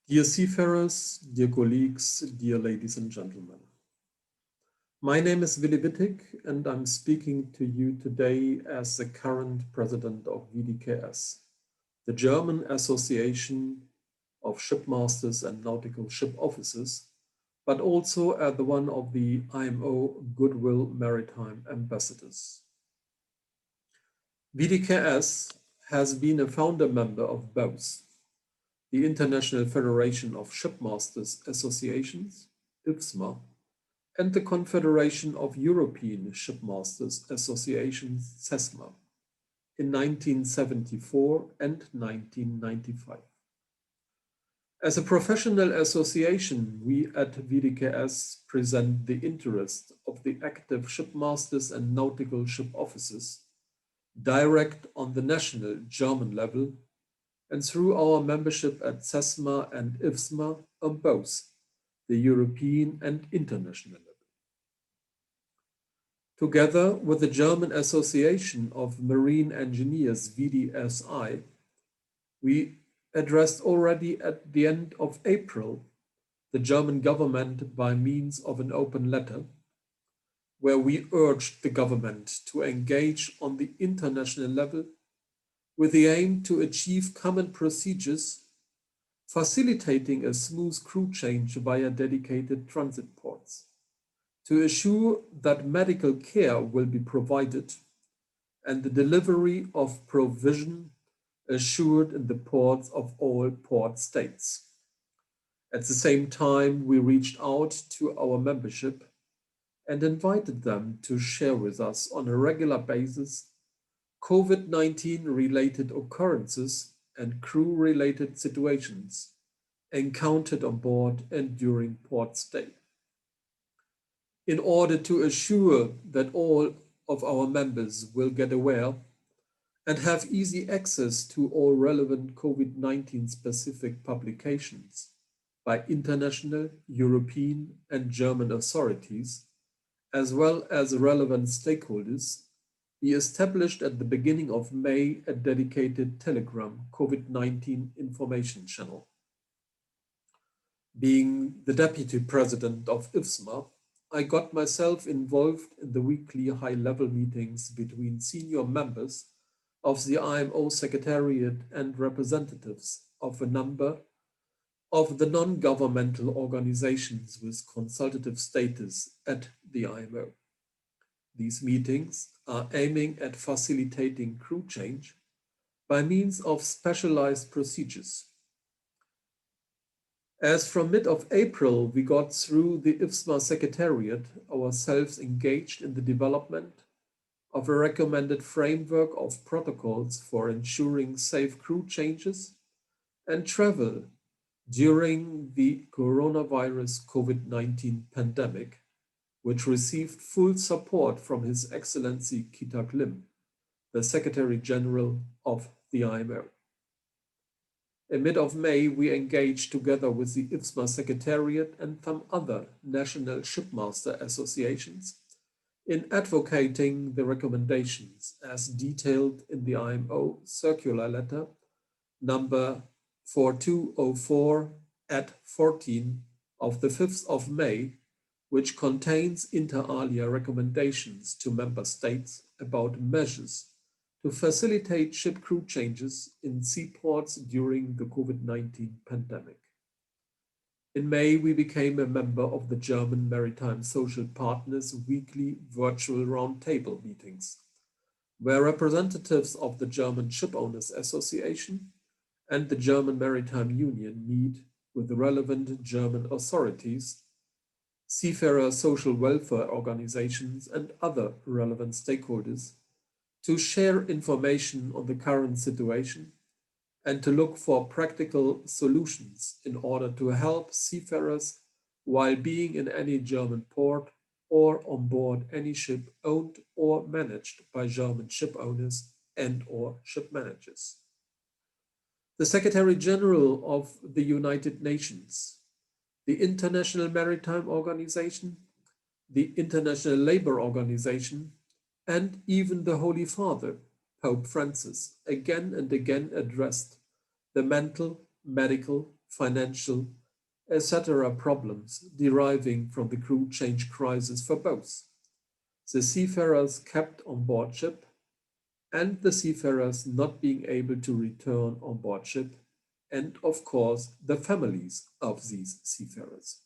Dear seafarers, dear colleagues, dear ladies and gentlemen. My name is Willi Wittig and I'm speaking to you today as the current president of VDKS, the German Association of Shipmasters and Nautical Ship Officers, but also as the one of the IMO Goodwill Maritime Ambassadors. VDKS has been a founder member of both the International Federation of Shipmasters Associations, IFSMA, and the Confederation of European Shipmasters Associations, CESMA, in 1974 and 1995. As a professional association, we at VDKS present the interest of the active shipmasters and nautical ship officers, direct on the national German level, and through our membership at CESMA and IFSMA on both the European and international level. Together with the German Association of Marine Engineers, VDSI, we addressed already at the end of April the German government by means of an open letter, where we urged the government to engage on the international level with the aim to achieve common procedures, facilitating a smooth crew change via dedicated transit ports, to assure that medical care will be provided and the delivery of provision assured in the ports of all port states. At the same time, we reached out to our membership and invited them to share with us on a regular basis COVID-19 related occurrences and crew-related situations encountered on board and during port stay. In order to assure that all of our members will get aware and have easy access to all relevant COVID-19 specific publications by international, European, and German authorities, as well as relevant stakeholders, we established at the beginning of May a dedicated Telegram COVID-19 information channel. Being the deputy president of IFSMA, I got myself involved in the weekly high-level meetings between senior members of the IMO Secretariat and representatives of a number of the non-governmental organizations with consultative status at the IMO. These meetings are aiming at facilitating crew change by means of specialized procedures. As from mid of April, we got through the IFSMA Secretariat ourselves engaged in the development of a recommended framework of protocols for ensuring safe crew changes and travel during the coronavirus COVID-19 pandemic, which received full support from His Excellency Kita Klim, the Secretary General of the IMO. In mid of May, we engaged together with the IFSMA Secretariat and some other national shipmaster associations in advocating the recommendations as detailed in the IMO circular letter number 4204 at 14 of the 5th of May, which contains inter alia recommendations to member states about measures to facilitate ship crew changes in seaports during the COVID-19 pandemic. In May, we became a member of the German Maritime Social Partners weekly virtual roundtable meetings, where representatives of the German Shipowners Association and the German Maritime Union meet with the relevant German authorities, seafarer social welfare organizations, and other relevant stakeholders to share information on the current situation and to look for practical solutions in order to help seafarers while being in any German port or on board any ship owned or managed by German ship owners and/or ship managers. The Secretary General of the United Nations, the International Maritime Organization, the International Labour Organization, and even the Holy Father, Pope Francis, again and again addressed the mental, medical, financial, etc. problems deriving from the crew change crisis for both the seafarers kept on board ship and the seafarers not being able to return on board ship, and of course the families of these seafarers.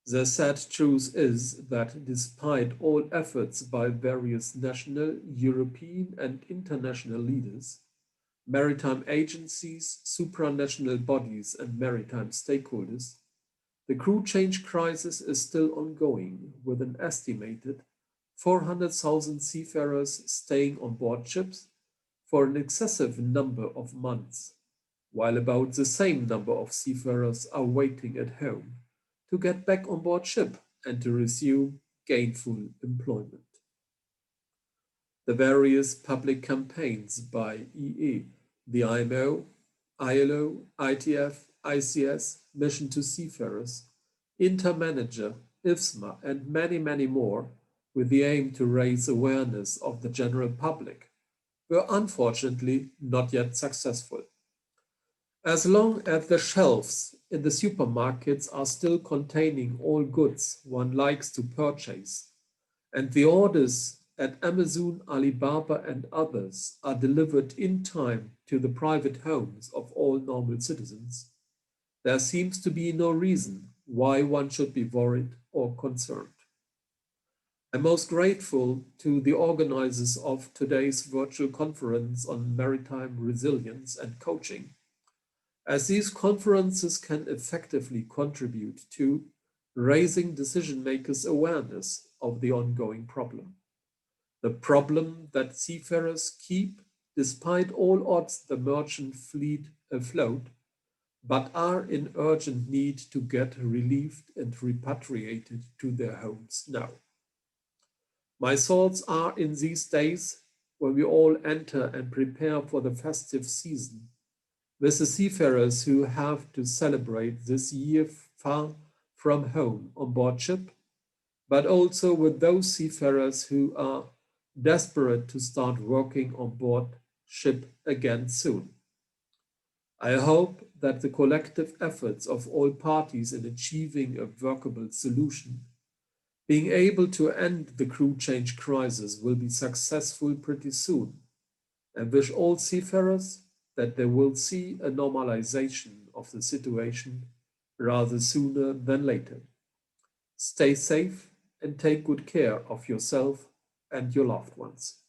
The sad truth is that despite all efforts by various national, European, and international leaders, maritime agencies, supranational bodies, and maritime stakeholders, the crew change crisis is still ongoing, with an estimated 400,000 seafarers staying on board ships for an excessive number of months, while about the same number of seafarers are waiting at home to get back on board ship and to resume gainful employment. The various public campaigns by EE, the IMO, ILO, ITF, ICS, Mission to Seafarers, Intermanager, IFSMA, and many, many more, with the aim to raise awareness of the general public, were unfortunately not yet successful. As long as the shelves in the supermarkets are still containing all goods one likes to purchase, and the orders at Amazon, Alibaba, and others are delivered in time to the private homes of all normal citizens, there seems to be no reason why one should be worried or concerned. I'm most grateful to the organizers of today's virtual conference on maritime resilience and coaching, as these conferences can effectively contribute to raising decision makers' awareness of the ongoing problem. The problem that seafarers keep, despite all odds, the merchant fleet afloat, but are in urgent need to get relieved and repatriated to their homes now. My thoughts are in these days when we all enter and prepare for the festive season, with the seafarers who have to celebrate this year far from home on board ship, but also with those seafarers who are desperate to start working on board ship again soon. I hope that the collective efforts of all parties in achieving a workable solution, being able to end the crew change crisis, will be successful pretty soon, and wish all seafarers that they will see a normalization of the situation rather sooner than later. Stay safe and take good care of yourself and your loved ones.